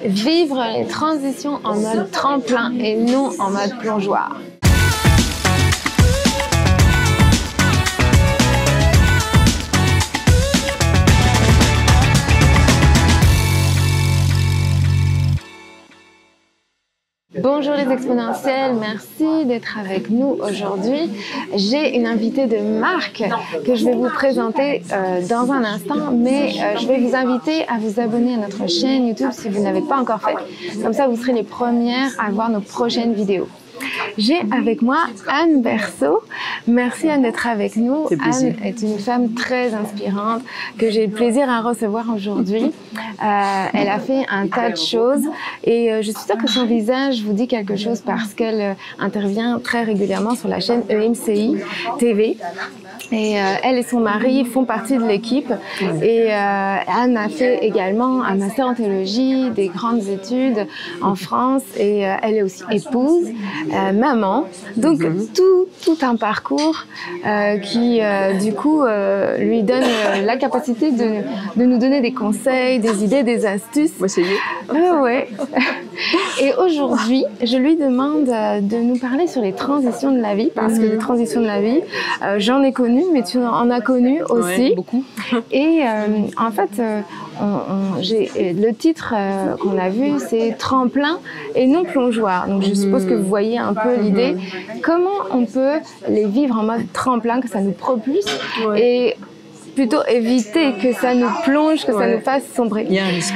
Vivre les transitions en mode tremplin et non en mode plongeoir. Bonjour les exponentiels, merci d'être avec nous aujourd'hui. J'ai une invitée de marque que je vais vous présenter dans un instant, mais je vais vous inviter à vous abonner à notre chaîne YouTube si vous ne l'avez pas encore fait. Comme ça, vous serez les premières à voir nos prochaines vidéos. J'ai avec moi Anne Berceau. Merci Anne d'être avec nous. Anne est une femme très inspirante que j'ai le plaisir à recevoir aujourd'hui. Elle a fait un tas de choses et je suis sûre que son visage vous dit quelque chose parce qu'elle intervient très régulièrement sur la chaîne EMCI TV. Et elle et son mari font partie de l'équipe. Et Anne a fait également un master en théologie, des grandes études en France. Et elle est aussi épouse, maman. Donc tout un parcours qui du coup lui donne la capacité de nous donner des conseils, des idées, des astuces. Moi, ça y est. Ouais. Et aujourd'hui, je lui demande de nous parler sur les transitions de la vie, parce que les transitions de la vie, j'en ai connu, mais tu en as connu aussi. Ouais, beaucoup. Et en fait, le titre qu'on a vu, c'est tremplin et non plongeoir. Donc je suppose que vous voyez un peu l'idée. Comment on peut les vivre en mode tremplin, que ça nous propulse et plutôt éviter que ça nous plonge, que ça nous fasse sombrer. Il y a un risque.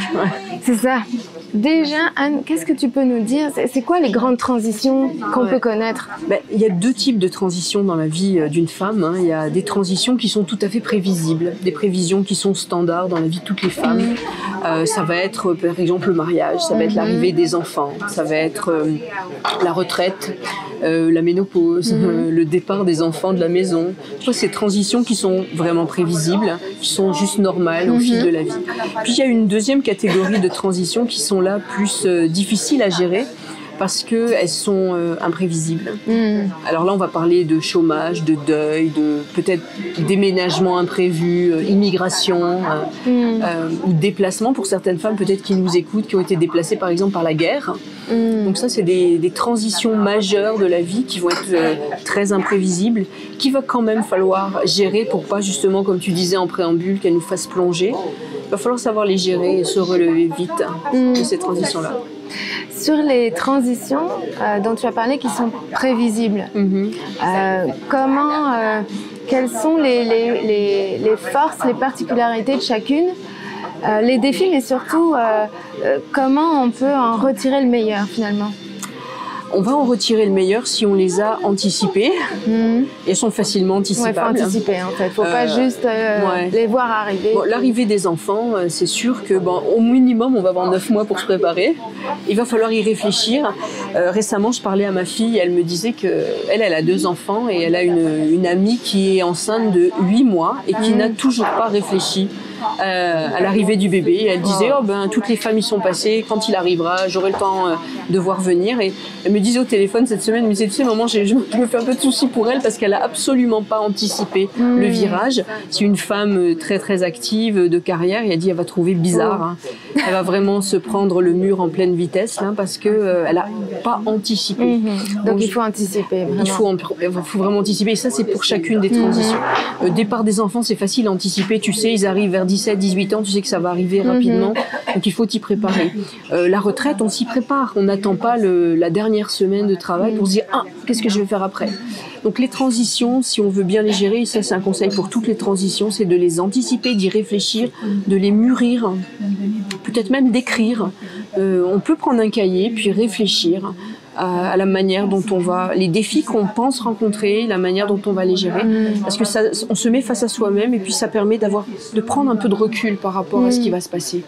C'est ça. Déjà, Anne, qu'est-ce que tu peux nous dire? C'est quoi les grandes transitions qu'on peut connaître? Il y a deux types de transitions dans la vie d'une femme. Il y a des transitions qui sont tout à fait prévisibles, des prévisions qui sont standards dans la vie de toutes les femmes. Ça va être par exemple le mariage, ça va être l'arrivée des enfants, ça va être la retraite, la ménopause, le départ des enfants de la maison. Ces transitions qui sont vraiment prévisibles, qui sont juste normales au fil de la vie. Puis il y a une deuxième catégorie de transitions qui sont là plus difficiles à gérer parce qu'elles sont imprévisibles. Alors là, on va parler de chômage, de deuil, de peut-être déménagement imprévu, immigration ou déplacement pour certaines femmes peut-être qui nous écoutent, qui ont été déplacées par exemple par la guerre. Donc ça, c'est des transitions majeures de la vie qui vont être très imprévisibles, qu'il va quand même falloir gérer pour pas justement, comme tu disais en préambule, qu'elles nous fassent plonger. Il va falloir savoir les gérer et se relever vite de ces transitions-là. Sur les transitions dont tu as parlé qui sont prévisibles, quelles sont les forces, les particularités de chacune, les défis, mais surtout comment on peut en retirer le meilleur finalement? On va en retirer le meilleur si on les a anticipées. Elles sont facilement anticipables. Il faut anticiper en fait. Il ne faut pas juste les voir arriver. Bon, l'arrivée des enfants, c'est sûr que au minimum, on va avoir 9 mois pour se préparer. Il va falloir y réfléchir. Récemment, je parlais à ma fille. Elle me disait qu'elle a 2 enfants et elle a une amie qui est enceinte de 8 mois et qui n'a toujours pas réfléchi à l'arrivée du bébé. Elle disait toutes les femmes y sont passées, quand il arrivera j'aurai le temps de voir venir. Et elle me disait au téléphone cette semaine, elle me disait, tu sais maman, je me fais un peu de soucis pour elle parce qu'elle a absolument pas anticipé le virage. C'est une femme très très active de carrière et elle dit elle va trouver bizarre, elle va vraiment se prendre le mur en pleine vitesse là, parce que elle a pas anticipé. Donc il faut anticiper vraiment. Il faut vraiment anticiper et ça c'est pour chacune des transitions. Départ des enfants, c'est facile à anticiper, tu sais, ils arrivent vers 17-18 ans, tu sais que ça va arriver rapidement, donc il faut t'y préparer. La retraite, on s'y prépare, on n'attend pas la dernière semaine de travail pour se dire qu'est-ce que je vais faire après. Donc les transitions, si on veut bien les gérer, et ça c'est un conseil pour toutes les transitions, c'est de les anticiper, d'y réfléchir, de les mûrir, peut-être même d'écrire. On peut prendre un cahier puis réfléchir à la manière dont on va, les défis qu'on pense rencontrer, la manière dont on va les gérer, parce que on se met face à soi-même et puis ça permet de prendre un peu de recul par rapport à ce qui va se passer.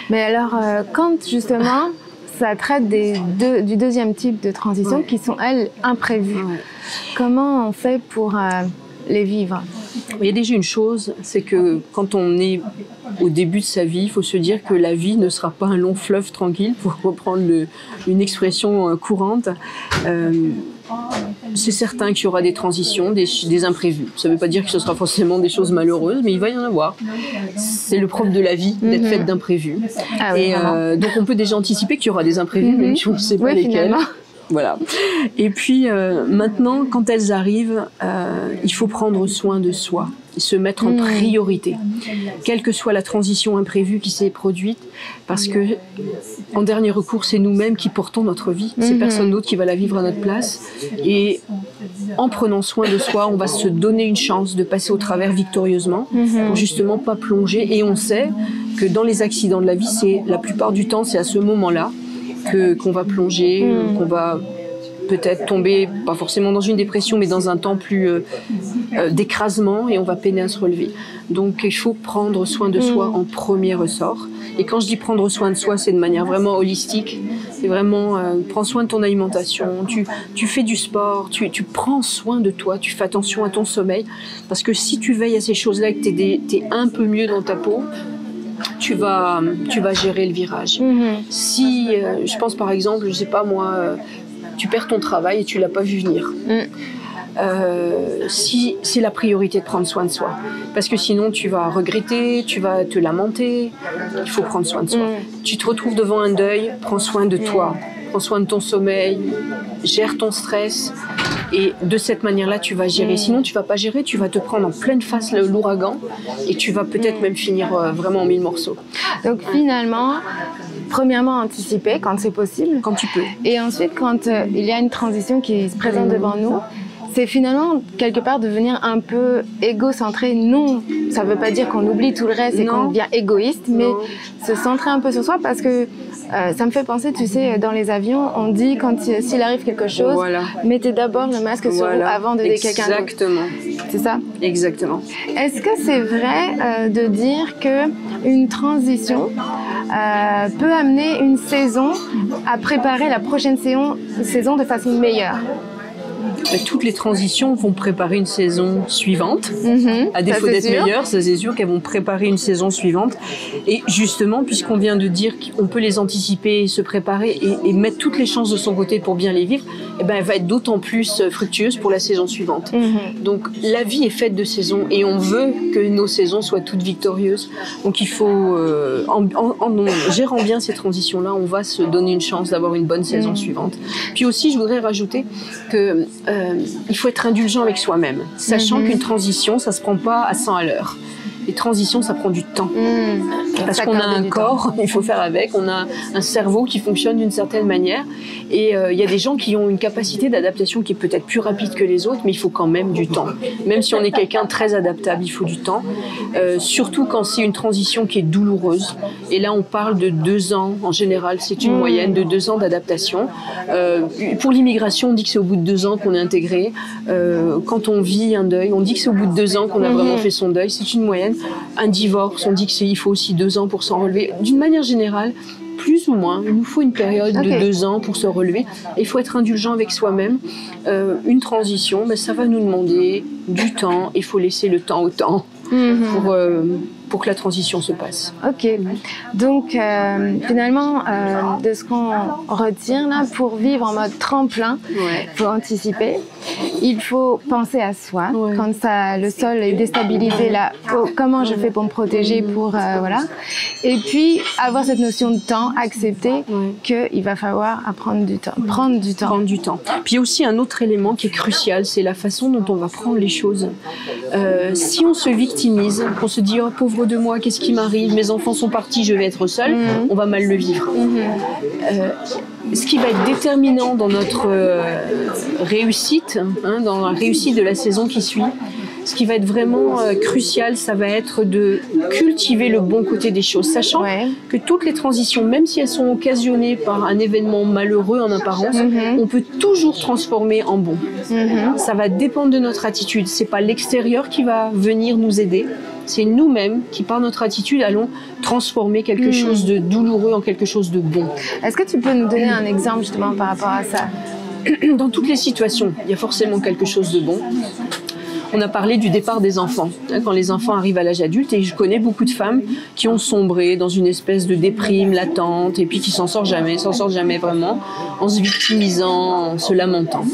Mais alors, quand justement ça traite du deuxième type de transition qui sont, elles, imprévues, comment on fait pour les vivre? Il y a déjà une chose, c'est que quand on est au début de sa vie, il faut se dire que la vie ne sera pas un long fleuve tranquille, pour reprendre une expression courante. c'est certain qu'il y aura des transitions, des imprévus. Ça ne veut pas dire que ce sera forcément des choses malheureuses, mais il va y en avoir. C'est le propre de la vie d'être faite d'imprévus. Ah oui, et donc on peut déjà anticiper qu'il y aura des imprévus, même si on ne sait pas lesquels. Finalement. Voilà. Et puis maintenant, quand elles arrivent, il faut prendre soin de soi, se mettre en priorité, quelle que soit la transition imprévue qui s'est produite, parce que en dernier recours, c'est nous-mêmes qui portons notre vie. C'est personne d'autre qui va la vivre à notre place. Et en prenant soin de soi, on va se donner une chance de passer au travers victorieusement, pour justement pas plonger. Et on sait que dans les accidents de la vie, c'est la plupart du temps, c'est à ce moment-là qu'on va plonger, qu'on va peut-être tomber, pas forcément dans une dépression, mais dans un temps plus d'écrasement, et on va peiner à se relever. Donc il faut prendre soin de soi en premier ressort. Et quand je dis prendre soin de soi, c'est de manière vraiment holistique. C'est vraiment, prends soin de ton alimentation, tu fais du sport, tu prends soin de toi, tu fais attention à ton sommeil. Parce que si tu veilles à ces choses-là et que tu es un peu mieux dans ta peau, tu vas gérer le virage. Si, je pense par exemple, je sais pas moi, tu perds ton travail et tu l'as pas vu venir. Si c'est la priorité de prendre soin de soi, parce que sinon tu vas regretter, tu vas te lamenter. Il faut prendre soin de soi. Tu te retrouves devant un deuil, prends soin de toi, prends soin de ton sommeil, gère ton stress. Et de cette manière-là, tu vas gérer. Sinon, tu vas pas gérer, tu vas te prendre en pleine face l'ouragan et tu vas peut-être même finir vraiment en 1000 morceaux. Donc finalement, premièrement, anticiper quand c'est possible. Quand tu peux. Et ensuite, quand il y a une transition qui se présente devant nous, c'est finalement quelque part devenir un peu égocentré. Non, ça ne veut pas dire qu'on oublie tout le reste et qu'on devient égoïste, mais se centrer un peu sur soi, parce que ça me fait penser, tu sais, dans les avions, on dit s'il arrive quelque chose, mettez d'abord le masque sur vous avant d'aider quelqu'un d'autre. Exactement. C'est ça? Exactement. Est-ce que c'est vrai de dire qu'une transition peut amener une saison à préparer la prochaine saison de façon meilleure? Toutes les transitions vont préparer une saison suivante. À défaut d'être meilleures, ça c'est sûr qu'elles vont préparer une saison suivante. Et justement, puisqu'on vient de dire qu'on peut les anticiper, se préparer et mettre toutes les chances de son côté pour bien les vivre, eh ben, elle va être d'autant plus fructueuse pour la saison suivante. Donc la vie est faite de saisons et on veut que nos saisons soient toutes victorieuses. Donc il faut, en gérant bien ces transitions-là, on va se donner une chance d'avoir une bonne saison suivante. Puis aussi, je voudrais rajouter que il faut être indulgent avec soi-même, sachant qu'une transition, ça se prend pas à 100 à l'heure. Les transitions, ça prend du temps. Parce qu'on a un corps, il faut faire avec, on a un cerveau qui fonctionne d'une certaine manière. Et il y a des gens qui ont une capacité d'adaptation qui est peut-être plus rapide que les autres, mais il faut quand même du temps. Même si on est quelqu'un de très adaptable, il faut du temps. Surtout quand c'est une transition qui est douloureuse. Et là, on parle de 2 ans, en général, c'est une moyenne de 2 ans d'adaptation. Pour l'immigration, on dit que c'est au bout de 2 ans qu'on est intégré. Quand on vit un deuil, on dit que c'est au bout de 2 ans qu'on a vraiment fait son deuil. C'est une moyenne. Un divorce, on dit qu'il faut aussi 2 ans pour s'en relever. D'une manière générale, plus ou moins, il nous faut une période de 2 ans pour se relever. Et il faut être indulgent avec soi-même. Une transition, ça va nous demander du temps. Il faut laisser le temps au temps pour que la transition se passe. Ok. Donc, finalement, de ce qu'on retient là, pour vivre en mode tremplin, il faut anticiper. Il faut penser à soi. Quand le sol est déstabilisé, là, comment je fais pour me protéger, voilà. Et puis, avoir cette notion de temps, accepter qu'il va falloir prendre du temps. Prendre du temps. Puis il y a aussi un autre élément qui est crucial, c'est la façon dont on va prendre les choses. Si on se victimise, qu'on se dit « Oh, pauvre de moi, qu'est-ce qui m'arrive? Mes enfants sont partis, je vais être seule », on va mal le vivre. Ce qui va être déterminant dans notre réussite, dans la réussite de la saison qui suit, ce qui va être vraiment crucial, ça va être de cultiver le bon côté des choses, sachant que toutes les transitions, même si elles sont occasionnées par un événement malheureux en apparence, on peut toujours transformer en bon. Ça va dépendre de notre attitude. C'est pas l'extérieur qui va venir nous aider, c'est nous-mêmes qui, par notre attitude, allons transformer quelque chose de douloureux en quelque chose de bon. Est-ce que tu peux nous donner un exemple justement par rapport à ça? Dans toutes les situations, il y a forcément quelque chose de bon. On a parlé du départ des enfants, quand les enfants arrivent à l'âge adulte, et je connais beaucoup de femmes qui ont sombré dans une espèce de déprime latente et puis qui s'en sortent jamais vraiment, en se victimisant, en se lamentant.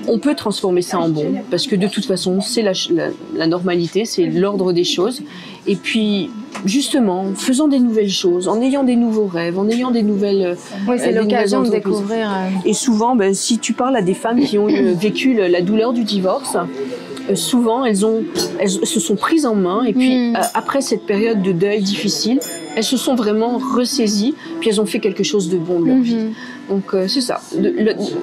on peut transformer ça en bon, parce que de toute façon, c'est la normalité, c'est l'ordre des choses. Et puis, justement, faisant des nouvelles choses, en ayant des nouveaux rêves, en ayant des nouvelles oui, c'est l'occasion de découvrir. Et souvent, si tu parles à des femmes qui ont vécu la douleur du divorce, souvent, elles se sont prises en main et puis après cette période de deuil difficile, elles se sont vraiment ressaisies puis elles ont fait quelque chose de bon de leur vie. Donc c'est ça,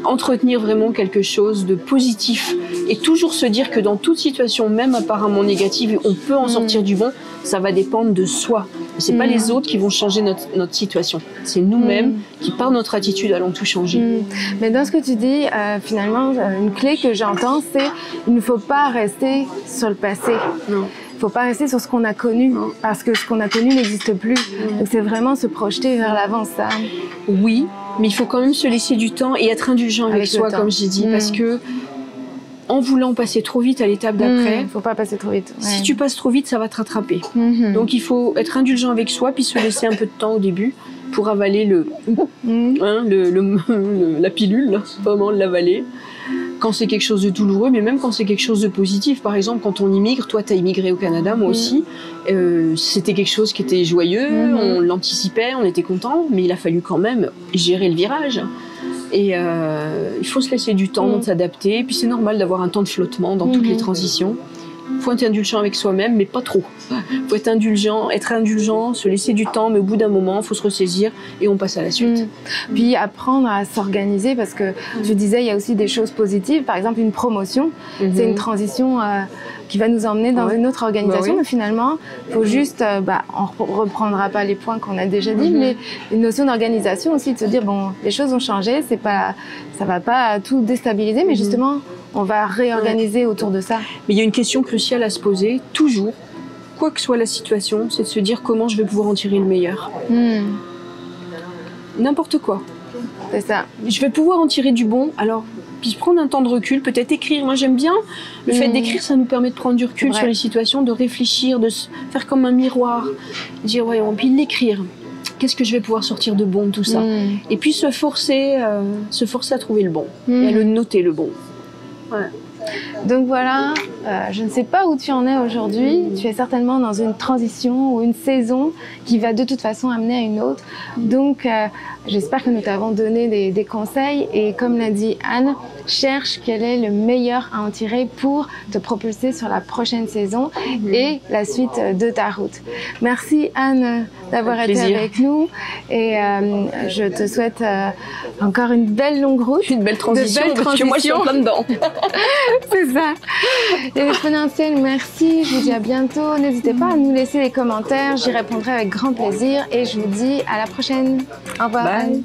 entretenir vraiment quelque chose de positif et toujours se dire que dans toute situation, même apparemment négative, on peut en sortir du bon, ça va dépendre de soi. C'est pas les autres qui vont changer notre situation, c'est nous-mêmes qui par notre attitude allons tout changer. Mais dans ce que tu dis, finalement, une clé que j'entends, c'est il ne faut pas rester sur le passé. Non. Il ne faut pas rester sur ce qu'on a connu, parce que ce qu'on a connu n'existe plus. Donc c'est vraiment se projeter vers l'avant, ça. Oui, mais il faut quand même se laisser du temps et être indulgent avec soi, comme j'ai dit, parce que en voulant passer trop vite à l'étape d'après, il ne faut pas passer trop vite. Ouais. Si tu passes trop vite, ça va te rattraper. Donc il faut être indulgent avec soi, puis se laisser un peu de temps au début pour avaler la pilule, vraiment l'avaler. Quand c'est quelque chose de douloureux, mais même quand c'est quelque chose de positif. Par exemple, quand on immigre, toi tu as immigré au Canada, moi aussi, c'était quelque chose qui était joyeux, on l'anticipait, on était content, mais il a fallu quand même gérer le virage. Et il faut se laisser du temps de s'adapter, et puis c'est normal d'avoir un temps de flottement dans toutes les transitions. Il faut être indulgent avec soi-même, mais pas trop. Il faut être indulgent, se laisser du temps, mais au bout d'un moment, il faut se ressaisir et on passe à la suite. Puis apprendre à s'organiser, parce que je disais, il y a aussi des choses positives. Par exemple, une promotion, c'est une transition qui va nous emmener dans une autre organisation, mais finalement, il faut juste, on ne reprendra pas les points qu'on a déjà dit, mais une notion d'organisation aussi, de se dire, bon, les choses ont changé, ça ne va pas tout déstabiliser, mais justement, on va réorganiser autour de ça. Mais il y a une question cruciale à se poser, toujours, quoi que soit la situation, c'est de se dire comment je vais pouvoir en tirer le meilleur. N'importe quoi. C'est ça. Je vais pouvoir en tirer du bon, alors puis prendre un temps de recul, peut-être écrire. Moi j'aime bien le fait d'écrire, ça nous permet de prendre du recul sur les situations, de réfléchir, de se faire comme un miroir, dire voyons, puis l'écrire. Qu'est-ce que je vais pouvoir sortir de bon de tout ça? Et puis se forcer à trouver le bon et à le noter le bon. Ouais. Donc voilà, je ne sais pas où tu en es aujourd'hui. Tu es certainement dans une transition ou une saison qui va de toute façon amener à une autre. Donc j'espère que nous t'avons donné des conseils. Et comme l'a dit Anne, cherche quel est le meilleur à en tirer pour te propulser sur la prochaine saison et la suite de ta route. Merci Anne d'avoir été avec nous. Et je te souhaite encore une belle longue route. Une belle transition, parce que moi je suis en plein dedans. C'est ça. Les exponentiels, merci. Je vous dis à bientôt. N'hésitez pas à nous laisser les commentaires. J'y répondrai avec grand plaisir. Et je vous dis à la prochaine. Au revoir. Bye.